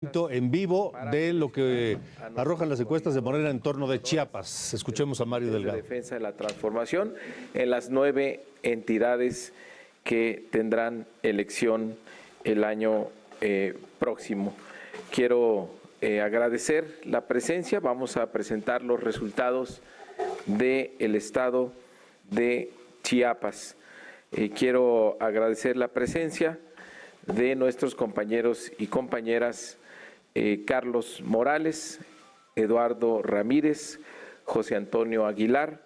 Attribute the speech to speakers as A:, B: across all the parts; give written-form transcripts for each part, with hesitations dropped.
A: En vivo de lo que arrojan las encuestas de Morena en torno de Chiapas. Escuchemos a Mario Delgado.
B: Defensa de la transformación en las 9 entidades que tendrán elección el año próximo. Quiero agradecer la presencia. Vamos a presentar los resultados del estado de Chiapas. Quiero agradecer la presencia de nuestros compañeros y compañeras Carlos Morales, Eduardo Ramírez, José Antonio Aguilar,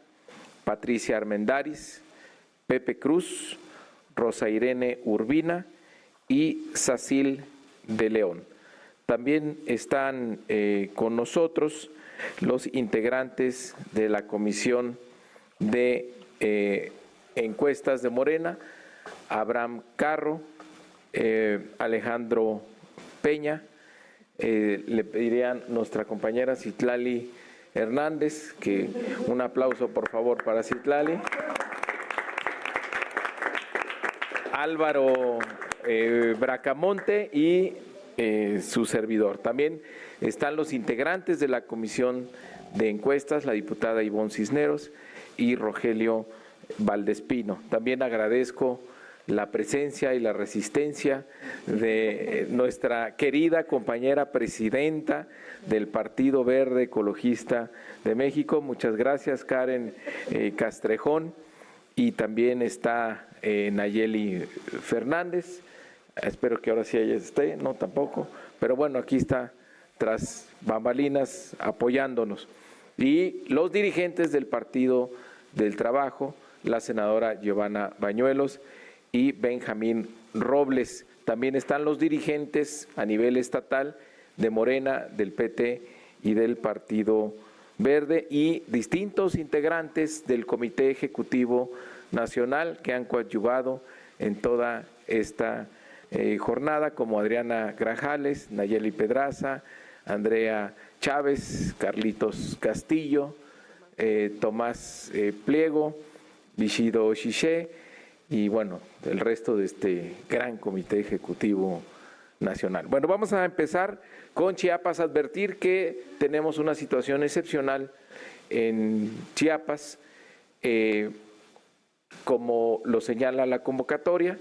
B: Patricia Armendáriz, Pepe Cruz, Rosa Irene Urbina y Sacil de León. También están con nosotros los integrantes de la Comisión de Encuestas de Morena, Abraham Carro, Alejandro Peña, le pediría a nuestra compañera Citlali Hernández que un aplauso por favor para Citlali. Álvaro Bracamonte y su servidor. También están los integrantes de la Comisión de Encuestas, la diputada Ivonne Cisneros y Rogelio Valdespino. También agradezco la presencia y la resistencia de nuestra querida compañera presidenta del Partido Verde Ecologista de México. Muchas gracias, Karen Castrejón. Y también está Nayeli Fernández. Espero que ahora sí ella esté, no tampoco. Pero bueno, aquí está tras bambalinas apoyándonos. Y los dirigentes del Partido del Trabajo, la senadora Giovanna Bañuelos y Benjamín Robles. También están los dirigentes a nivel estatal de Morena, del PT y del Partido Verde y distintos integrantes del Comité Ejecutivo Nacional que han coadyuvado en toda esta jornada, como Adriana Grajales, Nayeli Pedraza, Andrea Chávez, Carlitos Castillo, Tomás Pliego, Vishido Shishe, y bueno, el resto de este gran Comité Ejecutivo Nacional. Bueno, vamos a empezar con Chiapas. Advertir que tenemos una situación excepcional en Chiapas, como lo señala la convocatoria.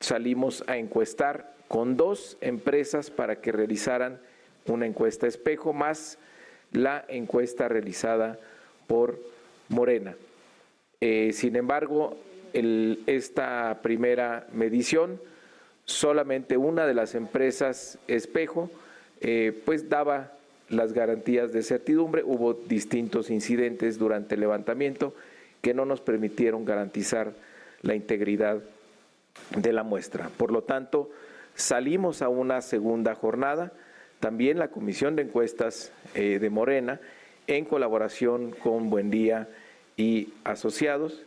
B: Salimos a encuestar con 2 empresas para que realizaran una encuesta espejo, más la encuesta realizada por Morena. Sin embargo, esta primera medición, solamente una de las empresas espejo, pues daba las garantías de certidumbre. Hubo distintos incidentes durante el levantamiento que no nos permitieron garantizar la integridad de la muestra. Por lo tanto, salimos a una segunda jornada. También la Comisión de Encuestas de Morena, en colaboración con Buendía y Asociados,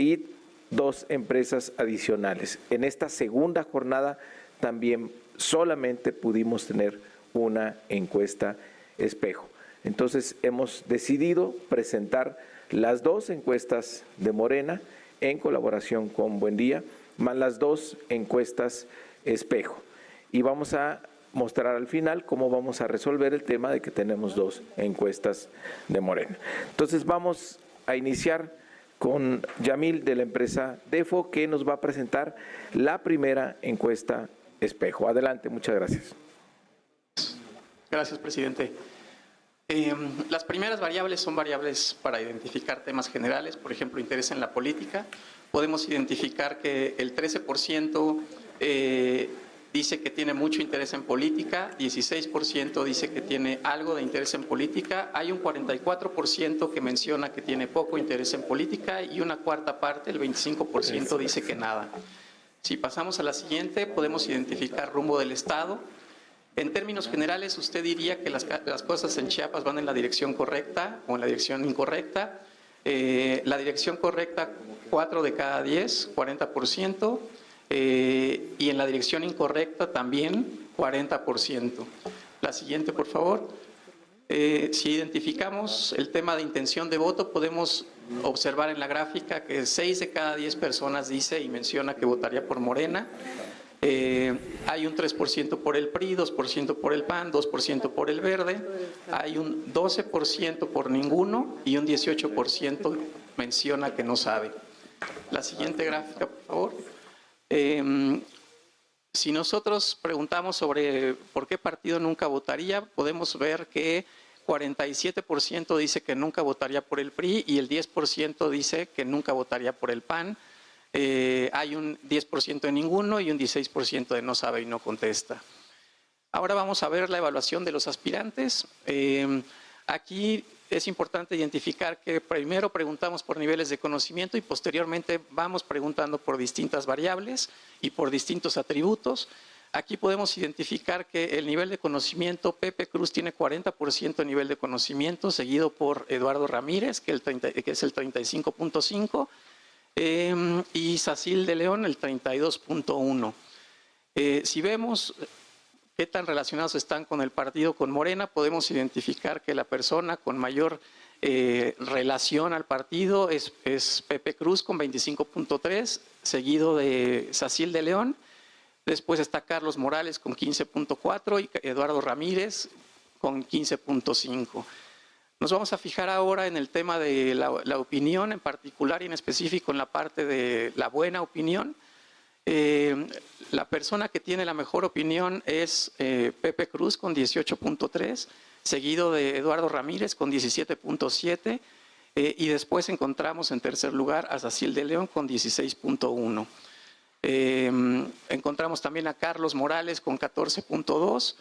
B: y 2 empresas adicionales. En esta segunda jornada también solamente pudimos tener una encuesta espejo. Entonces hemos decidido presentar las 2 encuestas de Morena en colaboración con Buendía, más las 2 encuestas espejo. Y vamos a mostrar al final cómo vamos a resolver el tema de que tenemos 2 encuestas de Morena. Entonces vamos a iniciar con Yamil de la empresa DEFO, que nos va a presentar la primera encuesta espejo. Adelante, muchas gracias.
C: Gracias, presidente. Las primeras variables son variables para identificar temas generales, por ejemplo, interés en la política. Podemos identificar que el 13% dice que tiene mucho interés en política, 16% dice que tiene algo de interés en política, hay un 44% que menciona que tiene poco interés en política y una cuarta parte, el 25%, dice que nada. Si pasamos a la siguiente, podemos identificar rumbo del Estado. En términos generales, ¿usted diría que las cosas en Chiapas van en la dirección correcta o en la dirección incorrecta? La dirección correcta, 4 de cada 10, 40%. Y en la dirección incorrecta también 40%. La siguiente, por favor. Si identificamos el tema de intención de voto, podemos observar en la gráfica que 6 de cada 10 personas dice y menciona que votaría por Morena. Hay un 3% por el PRI, 2% por el PAN, 2% por el Verde, hay un 12% por ninguno y un 18% menciona que no sabe. La siguiente gráfica, por favor. Si nosotros preguntamos sobre por qué partido nunca votaría, podemos ver que 47% dice que nunca votaría por el PRI y el 10% dice que nunca votaría por el PAN. Hay un 10% de ninguno y un 16% de no sabe y no contesta. Ahora vamos a ver la evaluación de los aspirantes. Aquí es importante identificar que primero preguntamos por niveles de conocimiento y posteriormente vamos preguntando por distintas variables y por distintos atributos. Aquí podemos identificar que el nivel de conocimiento, Pepe Cruz tiene 40% de nivel de conocimiento, seguido por Eduardo Ramírez, que es el 35.5%. Y Sacil de León el 32.1. Si vemos qué tan relacionados están con el partido, con Morena, podemos identificar que la persona con mayor relación al partido es Pepe Cruz con 25.3, seguido de Sacil de León. Después está Carlos Morales con 15.4 y Eduardo Ramírez con 15.5. Nos vamos a fijar ahora en el tema de la opinión en particular y en específico en la parte de la buena opinión. La persona que tiene la mejor opinión es Pepe Cruz con 18.3, seguido de Eduardo Ramírez con 17.7 y después encontramos en tercer lugar a Sacil de León con 16.1. Encontramos también a Carlos Morales con 14.2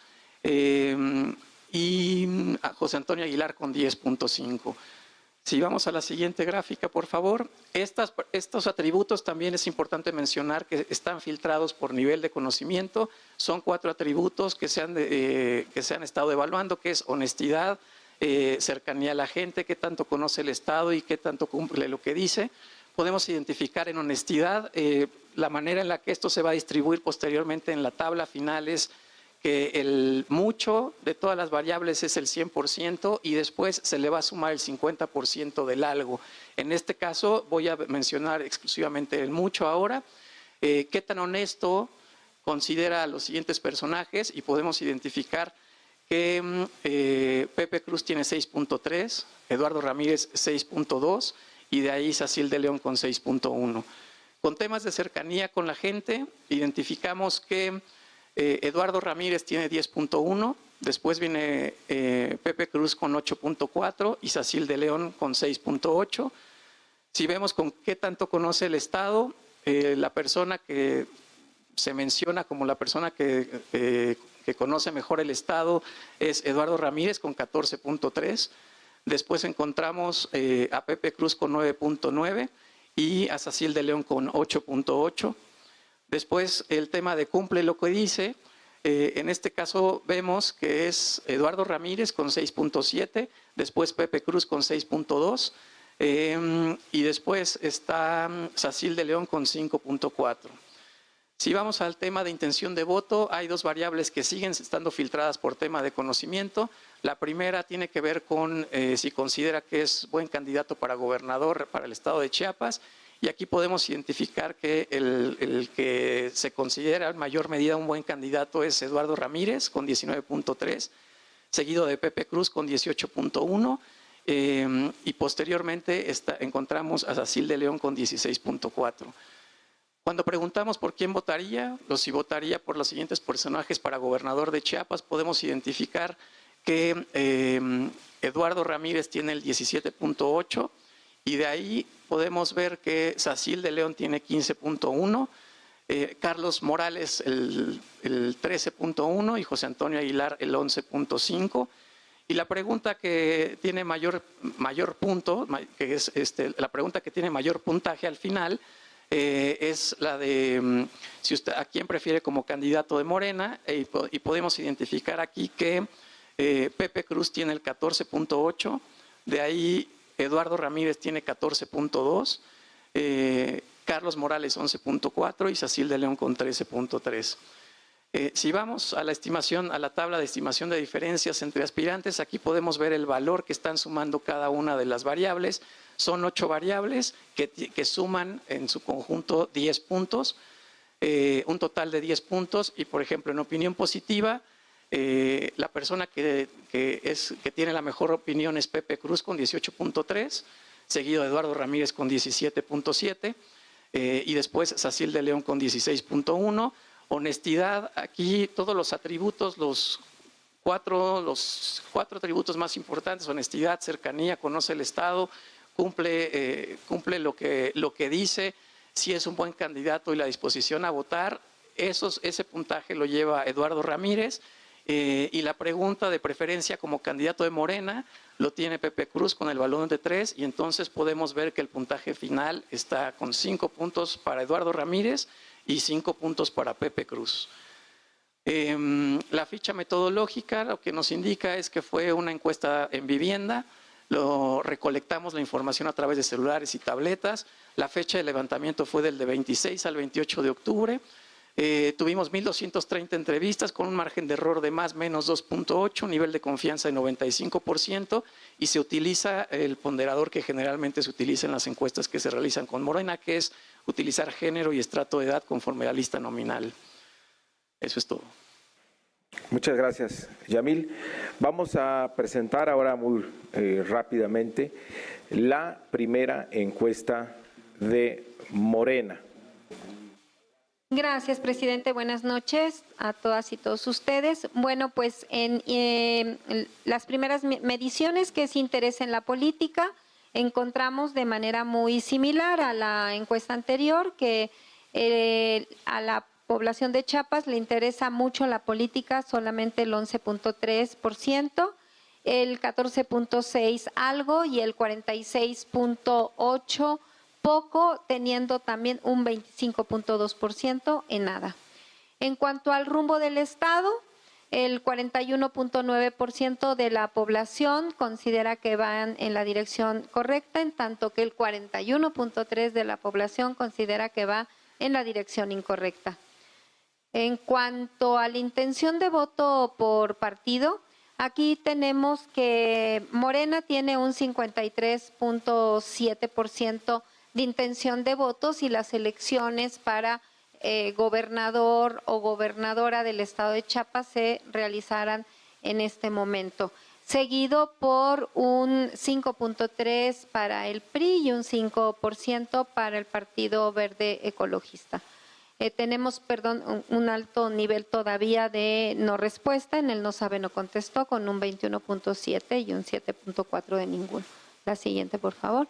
C: y a José Antonio Aguilar con 10.5. Si vamos a la siguiente gráfica, por favor. Estos atributos también es importante mencionar que están filtrados por nivel de conocimiento. Son 4 atributos que se han estado evaluando, que es honestidad, cercanía a la gente, qué tanto conoce el Estado y qué tanto cumple lo que dice. Podemos identificar en honestidad la manera en la que esto se va a distribuir posteriormente en la tabla final es que el mucho de todas las variables es el 100% y después se le va a sumar el 50% del algo. En este caso voy a mencionar exclusivamente el mucho ahora. ¿Qué tan honesto considera a los siguientes personajes? Y podemos identificar que Pepe Cruz tiene 6.3, Eduardo Ramírez 6.2 y de ahí Sacil de León con 6.1. Con temas de cercanía con la gente, identificamos que Eduardo Ramírez tiene 10.1, después viene Pepe Cruz con 8.4 y Sacil de León con 6.8. Si vemos con qué tanto conoce el Estado, la persona que se menciona como la persona que conoce mejor el Estado es Eduardo Ramírez con 14.3. Después encontramos a Pepe Cruz con 9.9 y a Sacil de León con 8.8. Después el tema de cumple lo que dice, en este caso vemos que es Eduardo Ramírez con 6.7, después Pepe Cruz con 6.2 y después está Sacil de León con 5.4. Si vamos al tema de intención de voto, hay 2 variables que siguen estando filtradas por tema de conocimiento. La primera tiene que ver con si considera que es buen candidato para gobernador para el estado de Chiapas. Y aquí podemos identificar que el que se considera en mayor medida un buen candidato es Eduardo Ramírez con 19.3, seguido de Pepe Cruz con 18.1 y posteriormente encontramos a Sacil de León con 16.4. Cuando preguntamos por quién votaría, si votaría por los siguientes personajes para gobernador de Chiapas, podemos identificar que Eduardo Ramírez tiene el 17.8 y de ahí podemos ver que Sacil de León tiene 15.1, Carlos Morales el 13.1 y José Antonio Aguilar el 11.5. Y la pregunta que tiene mayor punto, que es la pregunta que tiene mayor puntaje al final, es la de si usted, a quién prefiere como candidato de Morena y podemos identificar aquí que Pepe Cruz tiene el 14.8, de ahí Eduardo Ramírez tiene 14.2, Carlos Morales 11.4 y Sacil de León con 13.3. Si vamos a la estimación, a la tabla de estimación de diferencias entre aspirantes, aquí podemos ver el valor que están sumando cada una de las variables. Son 8 variables que suman en su conjunto 10 puntos. un total de 10 puntos y, por ejemplo, en opinión positiva, la persona que tiene la mejor opinión es Pepe Cruz con 18.3, seguido de Eduardo Ramírez con 17.7 y después Sacil de León con 16.1. Honestidad, aquí todos los atributos, los cuatro atributos más importantes: honestidad, cercanía, conoce el Estado, cumple lo que dice, si es un buen candidato y la disposición a votar. Ese puntaje lo lleva Eduardo Ramírez. Y la pregunta de preferencia como candidato de Morena lo tiene Pepe Cruz con el balón de 3, y entonces podemos ver que el puntaje final está con 5 puntos para Eduardo Ramírez y 5 puntos para Pepe Cruz. La ficha metodológica lo que nos indica es que fue una encuesta en vivienda. Recolectamos la información a través de celulares y tabletas. La fecha de levantamiento fue del de 26 al 28 de octubre. Tuvimos 1.230 entrevistas con un margen de error de más o menos 2.8, nivel de confianza de 95%, y se utiliza el ponderador que generalmente se utiliza en las encuestas que se realizan con Morena, que es utilizar género y estrato de edad conforme a la lista nominal. Eso es todo.
B: Muchas gracias, Yamil. Vamos a presentar ahora muy rápidamente la primera encuesta de Morena.
D: Gracias, presidente. Buenas noches a todas y todos ustedes. Bueno, pues en las primeras mediciones, que es interés en la política, encontramos de manera muy similar a la encuesta anterior que a la población de Chiapas le interesa mucho la política, solamente el 11.3%, el 14.6% algo y el 46.8% poco, teniendo también un 25.2% en nada. En cuanto al rumbo del Estado, el 41.9% de la población considera que van en la dirección correcta, en tanto que el 41.3% de la población considera que va en la dirección incorrecta. En cuanto a la intención de voto por partido, aquí tenemos que Morena tiene un 53.7% de intención de votos y las elecciones para gobernador o gobernadora del estado de Chiapas se realizarán en este momento, seguido por un 5.3% para el PRI y un 5% para el Partido Verde Ecologista. Tenemos, un alto nivel todavía de no respuesta, en el no sabe, no contestó, con un 21.7% y un 7.4% de ninguno. La siguiente, por favor.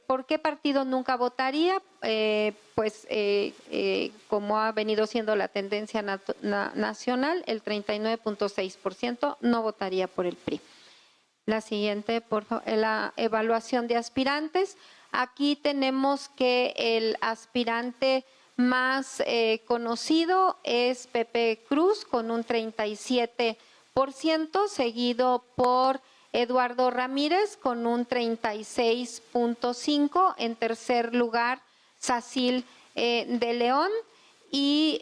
D: ¿Por qué partido nunca votaría? Como ha venido siendo la tendencia nacional, el 39.6% no votaría por el PRI. La siguiente, por favor, la evaluación de aspirantes. Aquí tenemos que el aspirante más conocido es Pepe Cruz con un 37%, seguido por Eduardo Ramírez con un 36.5%, en tercer lugar Sacil de León, y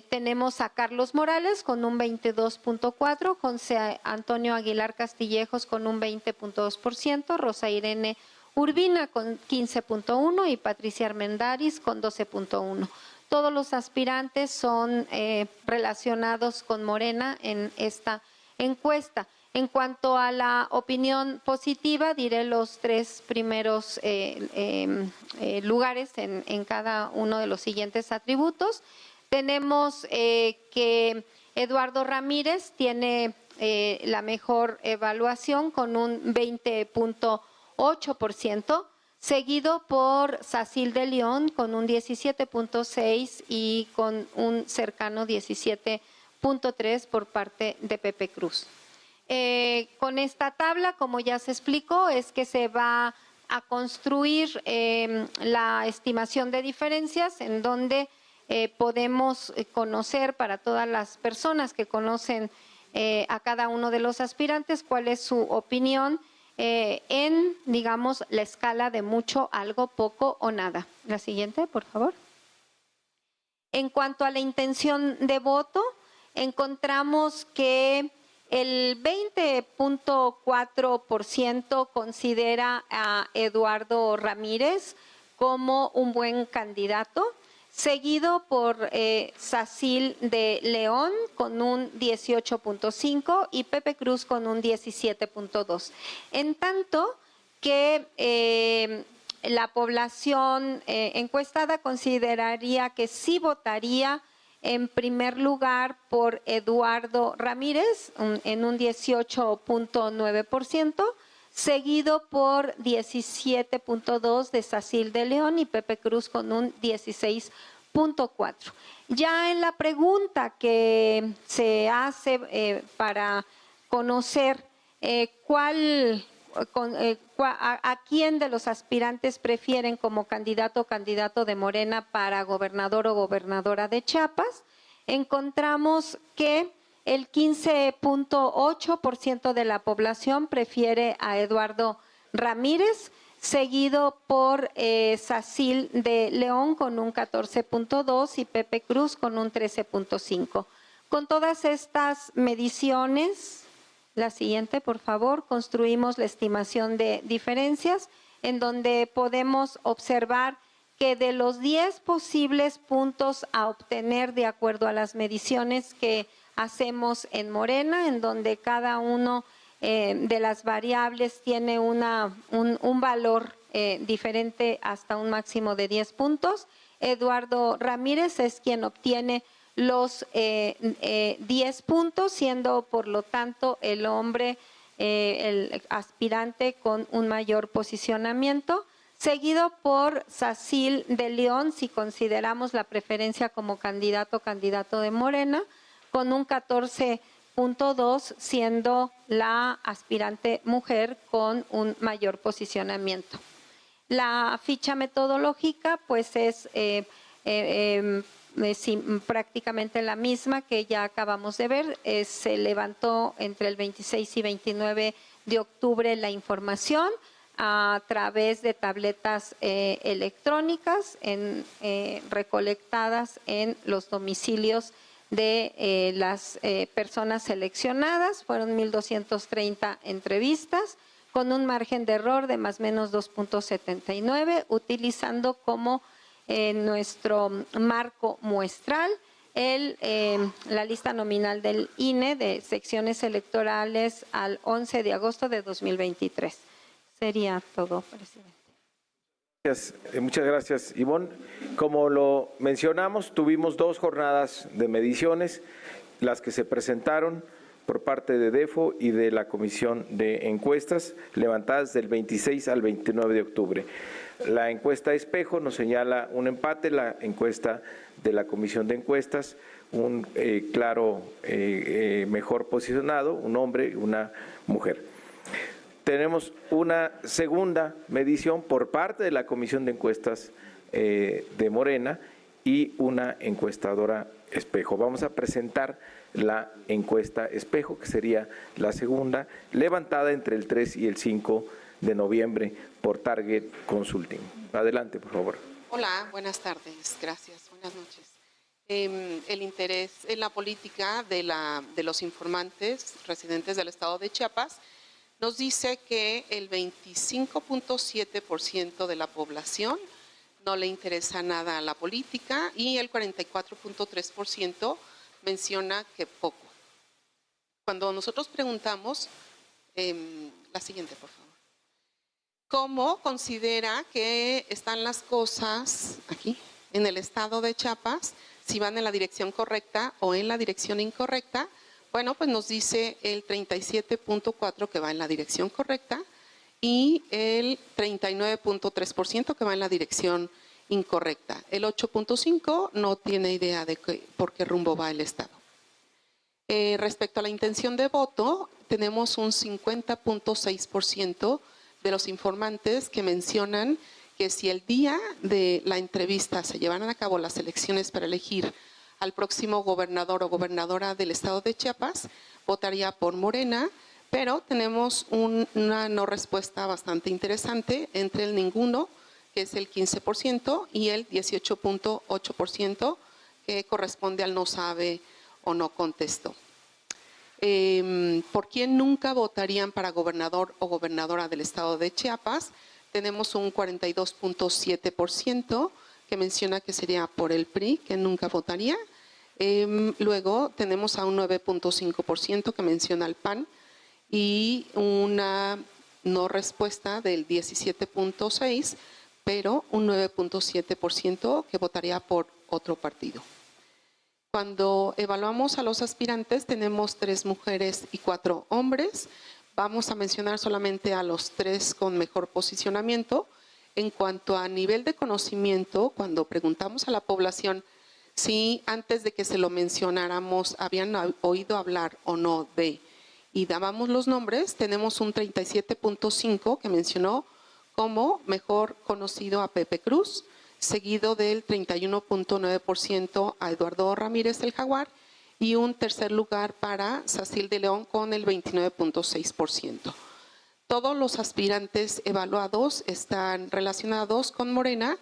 D: tenemos a Carlos Morales con un 22.4%, José Antonio Aguilar Castillejos con un 20.2%, Rosa Irene Urbina con 15.1% y Patricia Armendáriz con 12.1%. Todos los aspirantes son relacionados con Morena en esta encuesta. En cuanto a la opinión positiva, diré los tres primeros lugares en cada uno de los siguientes atributos. Tenemos que Eduardo Ramírez tiene la mejor evaluación con un 20.8%, seguido por Sacil de León con un 17.6% y con un cercano 17.3% por parte de Pepe Cruz. Con esta tabla, como ya se explicó, es que se va a construir la estimación de diferencias, en donde podemos conocer para todas las personas que conocen a cada uno de los aspirantes cuál es su opinión en, digamos, la escala de mucho, algo, poco o nada. La siguiente, por favor. En cuanto a la intención de voto, encontramos que el 20.4% considera a Eduardo Ramírez como un buen candidato, seguido por Sacil de León con un 18.5 y Pepe Cruz con un 17.2. En tanto que la población encuestada consideraría que sí votaría en primer lugar por Eduardo Ramírez en un 18.9%, seguido por 17.2 de Sacil de León y Pepe Cruz con un 16.4. Ya en la pregunta que se hace para conocer a quién de los aspirantes prefieren como candidato o candidato de Morena para gobernador o gobernadora de Chiapas, encontramos que el 15.8% de la población prefiere a Eduardo Ramírez, seguido por Sacil de León con un 14.2 y Pepe Cruz con un 13.5. Con todas estas mediciones, la siguiente, por favor, construimos la estimación de diferencias, en donde podemos observar que de los 10 posibles puntos a obtener de acuerdo a las mediciones que hacemos en Morena, en donde cada uno de las variables tiene un valor diferente hasta un máximo de 10 puntos, Eduardo Ramírez es quien obtiene los 10 puntos, siendo por lo tanto el hombre, el aspirante con un mayor posicionamiento, seguido por Sacil de León, si consideramos la preferencia como candidato o candidato de Morena, con un 14.2, siendo la aspirante mujer con un mayor posicionamiento. La ficha metodológica pues es prácticamente la misma que ya acabamos de ver. Se levantó entre el 26 y 29 de octubre la información a través de tabletas electrónicas recolectadas en los domicilios de las personas seleccionadas. Fueron 1,230 entrevistas con un margen de error de más o menos 2.79, utilizando como nuestro marco muestral la lista nominal del INE de secciones electorales al 11 de agosto de 2023. Sería todo, presidente.
B: Muchas gracias, Ivonne. Como lo mencionamos, tuvimos 2 jornadas de mediciones, las que se presentaron por parte de DEFO y de la Comisión de Encuestas, levantadas del 26 al 29 de octubre. La encuesta espejo nos señala un empate, la encuesta de la Comisión de Encuestas, un claro mejor posicionado, un hombre y una mujer. Tenemos una segunda medición por parte de la Comisión de Encuestas de Morena y una encuestadora espejo. Vamos a presentar la encuesta espejo, que sería la segunda, levantada entre el 3 y el 5 de noviembre por Target Consulting. Adelante, por favor.
E: Hola, buenas tardes, gracias, buenas noches. El interés en la política de los informantes residentes del estado de Chiapas nos dice que el 25.7% de la población no le interesa nada a la política y el 44.3% menciona que poco. Cuando nosotros preguntamos, la siguiente, por favor. ¿Cómo considera que están las cosas aquí, en el estado de Chiapas, si van en la dirección correcta o en la dirección incorrecta? Bueno, pues nos dice el 37.4% que va en la dirección correcta y el 39.3% que va en la dirección incorrecta. El 8.5% no tiene idea de por qué rumbo va el estado. Respecto a la intención de voto, tenemos un 50.6% de los informantes que mencionan que si el día de la entrevista se llevaran a cabo las elecciones para elegir al próximo gobernador o gobernadora del estado de Chiapas, votaría por Morena, pero tenemos una no respuesta bastante interesante entre el ninguno, que es el 15%, y el 18.8%, que corresponde al no sabe o no contestó. ¿Por quién nunca votarían para gobernador o gobernadora del estado de Chiapas? Tenemos un 42.7% que menciona que sería por el PRI, que nunca votaría. Luego tenemos a un 9.5% que menciona al PAN y una no respuesta del 17.6%, pero un 9.7% que votaría por otro partido. Cuando evaluamos a los aspirantes, tenemos 3 mujeres y 4 hombres. Vamos a mencionar solamente a los 3 con mejor posicionamiento. En cuanto a nivel de conocimiento, cuando preguntamos a la población si antes de que se lo mencionáramos habían oído hablar o no de, y dábamos los nombres, tenemos un 37.5 que mencionó como mejor conocido a Pepe Cruz, seguido del 31.9% a Eduardo Ramírez el Jaguar y un tercer lugar para Sacil de León con el 29.6%. Todos los aspirantes evaluados están relacionados con Morena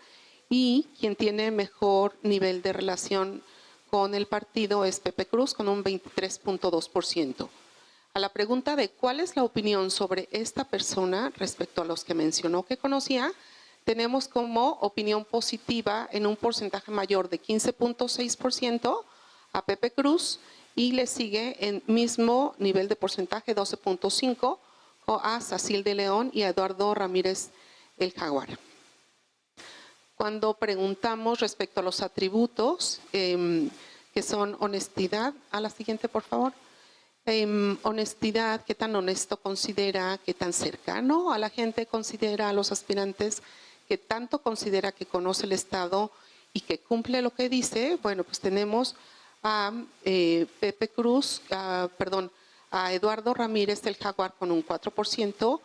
E: y quien tiene mejor nivel de relación con el partido es Pepe Cruz con un 23.2%. A la pregunta de cuál es la opinión sobre esta persona respecto a los que mencionó que conocía, tenemos como opinión positiva en un porcentaje mayor de 15.6% a Pepe Cruz y le sigue en mismo nivel de porcentaje 12.5% a Sacil de León y a Eduardo Ramírez el Jaguar. Cuando preguntamos respecto a los atributos, que son honestidad, a la siguiente por favor. Honestidad, qué tan honesto considera, qué tan cercano a la gente considera a los aspirantes, qué tanto considera que conoce el Estado y que cumple lo que dice. Bueno, pues tenemos a Pepe Cruz, a Eduardo Ramírez del Jaguar con un 4%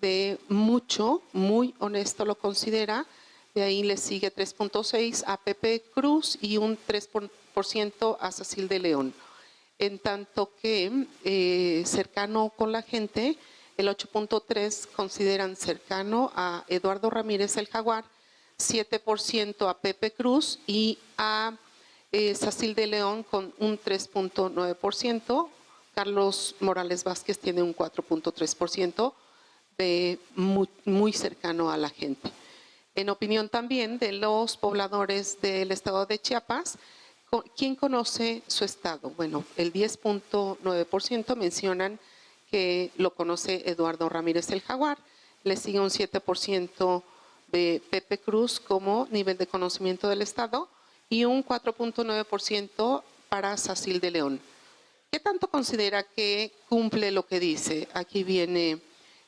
E: de mucho, muy honesto lo considera. De ahí le sigue 3.6% a Pepe Cruz y un 3% a Sacil de León. En tanto que cercano con la gente, el 8.3% consideran cercano a Eduardo Ramírez el Jaguar, 7% a Pepe Cruz y a Sacil de León con un 3.9%. Carlos Morales Vázquez tiene un 4.3% de muy cercano a la gente. En opinión también de los pobladores del estado de Chiapas, ¿quién conoce su estado? Bueno, el 10.9% mencionan que lo conoce Eduardo Ramírez el Jaguar, le sigue un 7% de Pepe Cruz como nivel de conocimiento del estado y un 4.9% para Sacil de León. ¿Qué tanto considera que cumple lo que dice? Aquí viene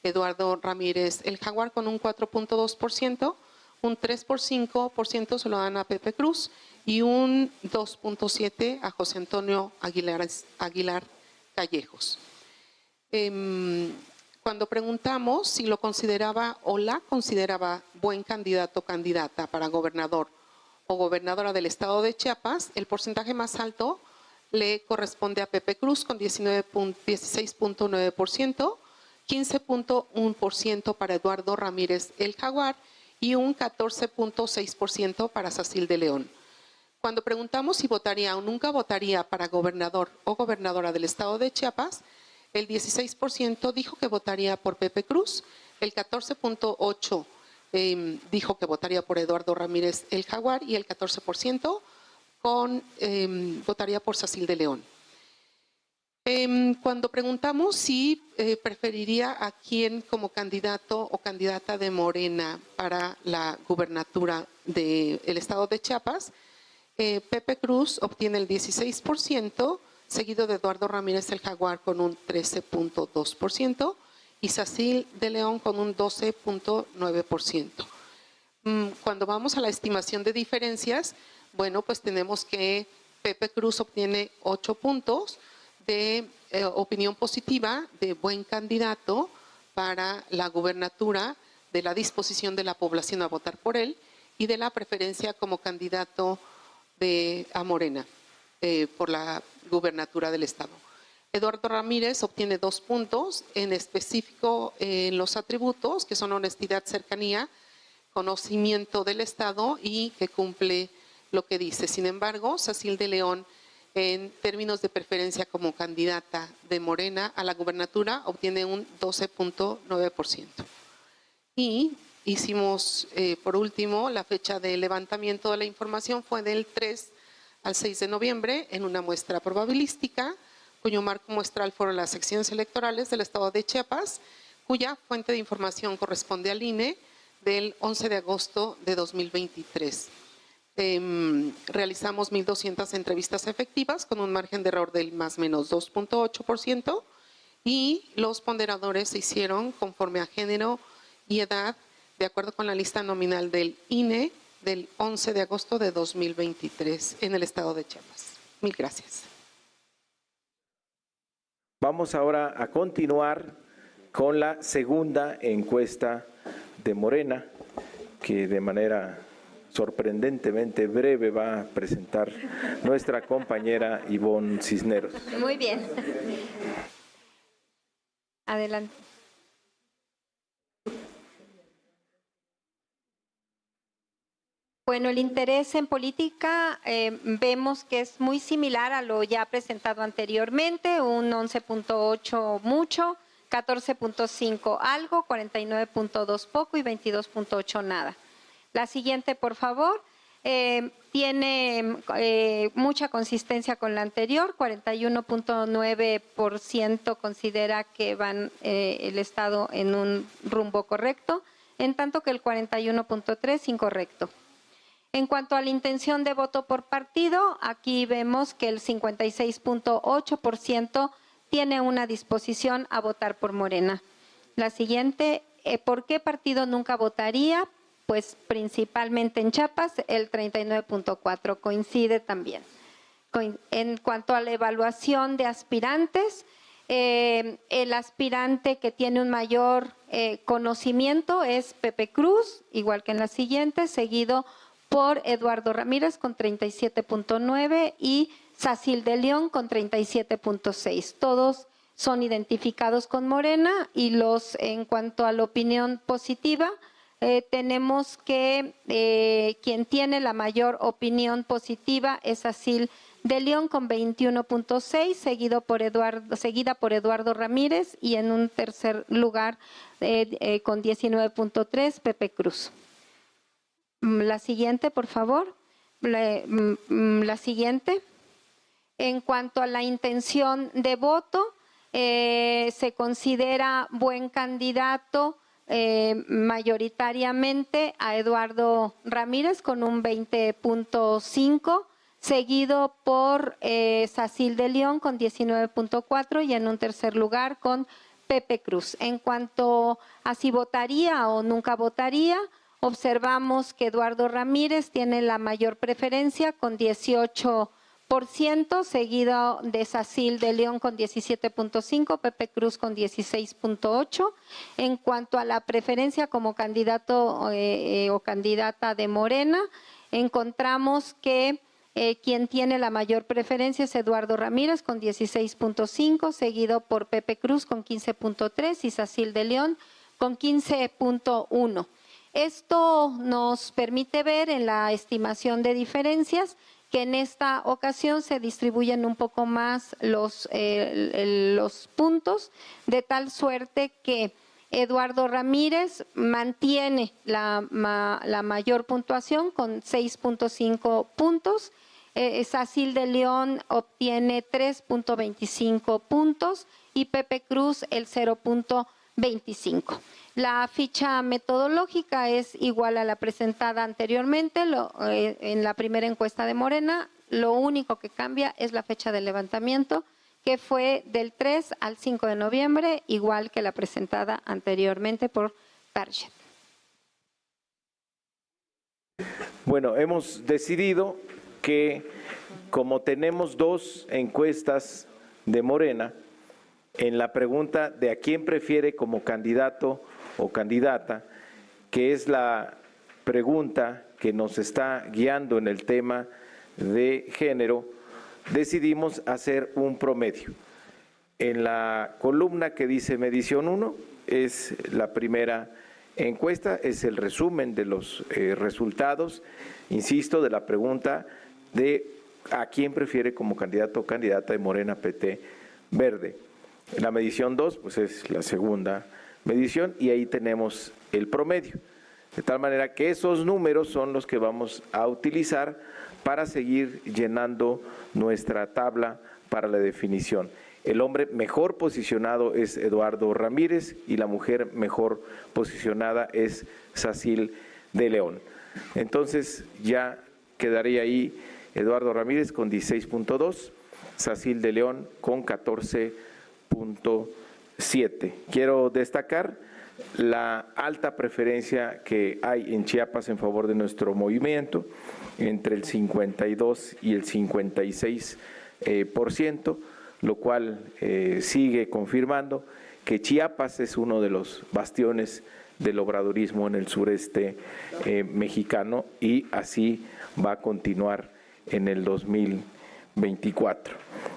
E: Eduardo Ramírez el Jaguar con un 4.2%, un 3.5% se lo dan a Pepe Cruz y un 2.7% a José Antonio Aguilar Callejos. Cuando preguntamos si lo consideraba o la consideraba buen candidato o candidata para gobernador o gobernadora del estado de Chiapas, el porcentaje más alto le corresponde a Pepe Cruz con 16.9%, 15.1% para Eduardo Ramírez el Jaguar y un 14.6% para Sacil de León. Cuando preguntamos si votaría o nunca votaría para gobernador o gobernadora del estado de Chiapas, el 16% dijo que votaría por Pepe Cruz, el 14.8% dijo que votaría por Eduardo Ramírez el Jaguar y el 14% votaría por Sacil de León. Cuando preguntamos si preferiría a quién como candidato o candidata de Morena para la gubernatura del estado de Chiapas, Pepe Cruz obtiene el 16%, seguido de Eduardo Ramírez el Jaguar con un 13.2% y Sacil de León con un 12.9%. Cuando vamos a la estimación de diferencias, bueno, pues tenemos que Pepe Cruz obtiene 8 puntos de opinión positiva, de buen candidato para la gubernatura, de la disposición de la población a votar por él y de la preferencia como candidato a Morena por la gubernatura del estado. Eduardo Ramírez obtiene 2 puntos, en específico en los atributos que son honestidad, cercanía, conocimiento del estado y que cumple lo que dice. Sin embargo, Sacil de León, en términos de preferencia como candidata de Morena a la gubernatura, obtiene un 12.9%. Y hicimos, por último, la fecha de levantamiento de la información fue del 3 al 6 de noviembre en una muestra probabilística, cuyo marco muestral fueron las secciones electorales del estado de Chiapas, cuya fuente de información corresponde al INE del 11 de agosto de 2023. Realizamos 1,200 entrevistas efectivas con un margen de error del más o menos 2.8% y los ponderadores se hicieron conforme a género y edad de acuerdo con la lista nominal del INE del 11 de agosto de 2023 en el estado de Chiapas. Mil gracias.
B: Vamos ahora a continuar con la segunda encuesta de Morena, que de manera sorprendentemente breve va a presentar nuestra compañera Ivonne Cisneros.
D: Muy bien. Adelante. Bueno, el interés en política vemos que es muy similar a lo ya presentado anteriormente, un 11.8 mucho, 14.5 algo, 49.2 poco y 22.8 nada. La siguiente, por favor. Tiene mucha consistencia con la anterior, 41.9% considera que van el Estado en un rumbo correcto, en tanto que el 41.3% incorrecto. En cuanto a la intención de voto por partido, aquí vemos que el 56.8% tiene una disposición a votar por Morena. La siguiente, ¿por qué partido nunca votaría? Pues principalmente en Chiapas, el 39.4%, coincide también. En cuanto a la evaluación de aspirantes, el aspirante que tiene un mayor conocimiento es Pepe Cruz, igual que en la siguiente, seguido por Eduardo Ramírez con 37.9% y Sacil de León con 37.6%. Todos son identificados con Morena y en cuanto a la opinión positiva, tenemos que quien tiene la mayor opinión positiva es Sacil de León con 21.6%, seguida por Eduardo Ramírez y en un tercer lugar con 19.3% Pepe Cruz. La siguiente, por favor. La siguiente. En cuanto a la intención de voto, se considera buen candidato mayoritariamente a Eduardo Ramírez con un 20.5%, seguido por Sacil de León con 19.4% y en un tercer lugar con Pepe Cruz. En cuanto a si votaría o nunca votaría, observamos que Eduardo Ramírez tiene la mayor preferencia con 18%, seguido de Sacil de León con 17.5%, Pepe Cruz con 16.8%. En cuanto a la preferencia como candidato o candidata de Morena, encontramos que quien tiene la mayor preferencia es Eduardo Ramírez con 16.5%, seguido por Pepe Cruz con 15.3% y Sacil de León con 15.1%. Esto nos permite ver en la estimación de diferencias que en esta ocasión se distribuyen un poco más los puntos, de tal suerte que Eduardo Ramírez mantiene la mayor puntuación con 6.5 puntos, Sacil de León obtiene 3.25 puntos y Pepe Cruz el 0.25. La ficha metodológica es igual a la presentada anteriormente en la primera encuesta de Morena. Lo único que cambia es la fecha de levantamiento, que fue del 3 al 5 de noviembre, igual que la presentada anteriormente por Target.
B: Bueno, hemos decidido que como tenemos dos encuestas de Morena, en la pregunta de a quién prefiere como candidato o candidata, que es la pregunta que nos está guiando en el tema de género, decidimos hacer un promedio. En la columna que dice medición 1 es la primera encuesta, es el resumen de los resultados, insisto, de la pregunta de a quién prefiere como candidato o candidata de Morena, PT, Verde. La medición 2 pues es la segunda medición y ahí tenemos el promedio. De tal manera que esos números son los que vamos a utilizar para seguir llenando nuestra tabla para la definición. El hombre mejor posicionado es Eduardo Ramírez y la mujer mejor posicionada es Sacil de León. Entonces ya quedaría ahí Eduardo Ramírez con 16.2, Sacil de León con 14.7. Quiero destacar la alta preferencia que hay en Chiapas en favor de nuestro movimiento, entre el 52 y el 56%, lo cual sigue confirmando que Chiapas es uno de los bastiones del obradorismo en el sureste mexicano y así va a continuar en el 2024.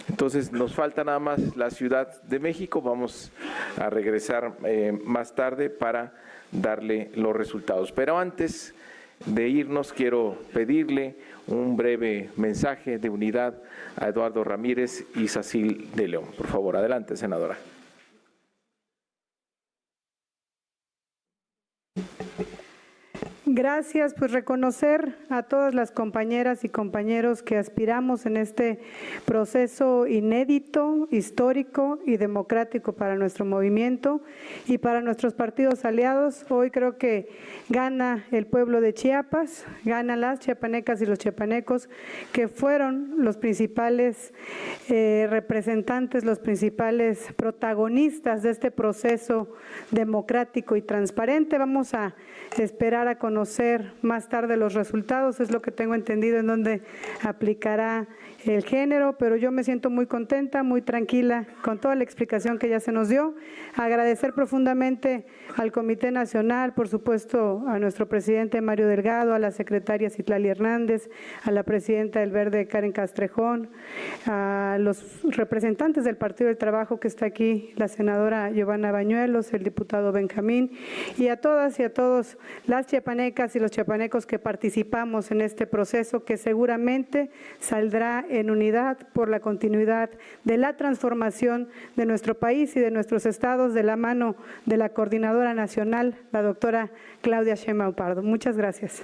B: Entonces nos falta nada más la Ciudad de México, vamos a regresar más tarde para darle los resultados. Pero antes de irnos quiero pedirle un breve mensaje de unidad a Eduardo Ramírez y Sacil de León. Por favor, adelante, senadora.
F: Gracias, pues reconocer a todas las compañeras y compañeros que aspiramos en este proceso inédito, histórico y democrático para nuestro movimiento y para nuestros partidos aliados. Hoy creo que gana el pueblo de Chiapas, ganan las chiapanecas y los chiapanecos, que fueron los principales representantes, los principales protagonistas de este proceso democrático y transparente. Vamos a esperar a conocer más tarde los resultados, es lo que tengo entendido en donde aplicará el género, pero yo me siento muy contenta, muy tranquila con toda la explicación que ya se nos dio. Agradecer profundamente al Comité Nacional, por supuesto a nuestro presidente Mario Delgado, a la secretaria Citlali Hernández, a la presidenta del Verde Karen Castrejón, a los representantes del Partido del Trabajo que está aquí, la senadora Giovanna Bañuelos, el diputado Benjamín, y a todas y a todos las chiapanecas y los chiapanecos que participamos en este proceso, que seguramente saldrá en unidad por la continuidad de la transformación de nuestro país y de nuestros estados de la mano de la coordinadora nacional, la doctora Claudia Sheinbaum Pardo. Muchas gracias.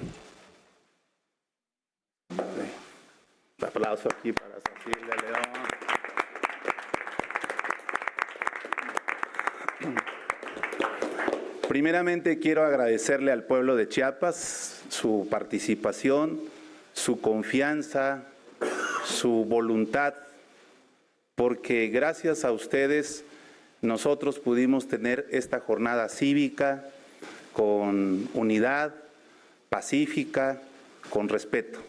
G: Un aplauso aquí para Sacil de León. Primeramente quiero agradecerle al pueblo de Chiapas su participación, su confianza, su voluntad, porque gracias a ustedes nosotros pudimos tener esta jornada cívica con unidad, pacífica, con respeto.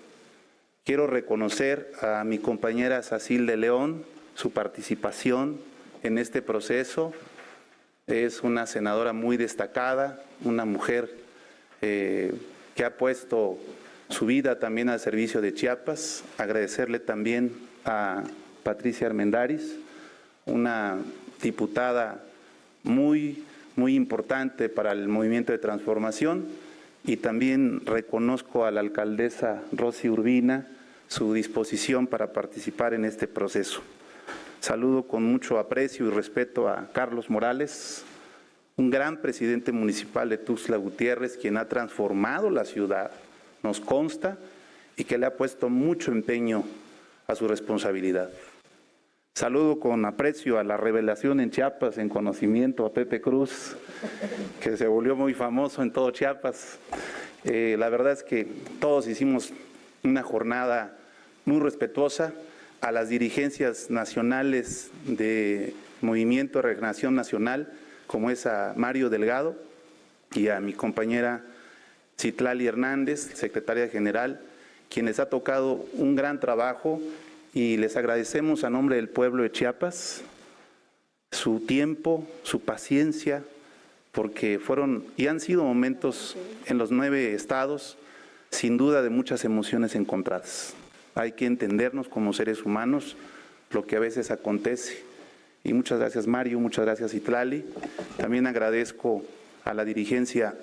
G: Quiero reconocer a mi compañera Sacil de León, su participación en este proceso. Es una senadora muy destacada, una mujer que ha puesto su vida también al servicio de Chiapas. Agradecerle también a Patricia Armendáriz, una diputada muy importante para el movimiento de transformación, y también reconozco a la alcaldesa Rosy Urbina su disposición para participar en este proceso. Saludo con mucho aprecio y respeto a Carlos Morales, un gran presidente municipal de Tuxtla Gutiérrez, quien ha transformado la ciudad, nos consta, y que le ha puesto mucho empeño a su responsabilidad. Saludo con aprecio a la revelación en Chiapas, en conocimiento, a Pepe Cruz, que se volvió muy famoso en todo Chiapas. La verdad es que todos hicimos una jornada muy respetuosa. A las dirigencias nacionales de Movimiento de Regeneración Nacional, como es a Mario Delgado y a mi compañera Citlali Hernández, secretaria general, quienes ha tocado un gran trabajo, y les agradecemos a nombre del pueblo de Chiapas su tiempo, su paciencia, porque fueron y han sido momentos en los 9 estados, sin duda, de muchas emociones encontradas. Hay que entendernos como seres humanos, lo que a veces acontece. Y muchas gracias, Mario, muchas gracias, Citlali. También agradezco a la dirigencia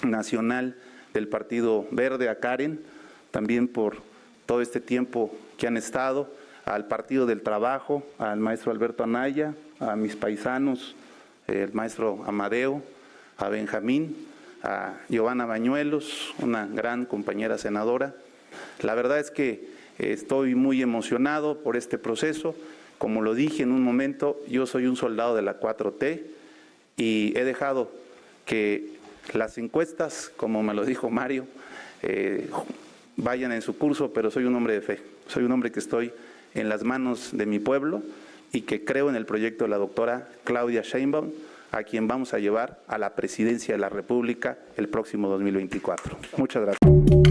G: nacional del Partido Verde, a Karen, también por todo este tiempo que han estado, al Partido del Trabajo, al maestro Alberto Anaya, a mis paisanos, el maestro Amadeo, a Benjamín, a Giovanna Bañuelos, una gran compañera senadora. La verdad es que estoy muy emocionado por este proceso. Como lo dije en un momento, yo soy un soldado de la 4T y he dejado que las encuestas, como me lo dijo Mario, vayan en su curso, pero soy un hombre de fe. Soy un hombre que estoy en las manos de mi pueblo y que creo en el proyecto de la doctora Claudia Sheinbaum, a quien vamos a llevar a la presidencia de la República el próximo 2024. Muchas gracias.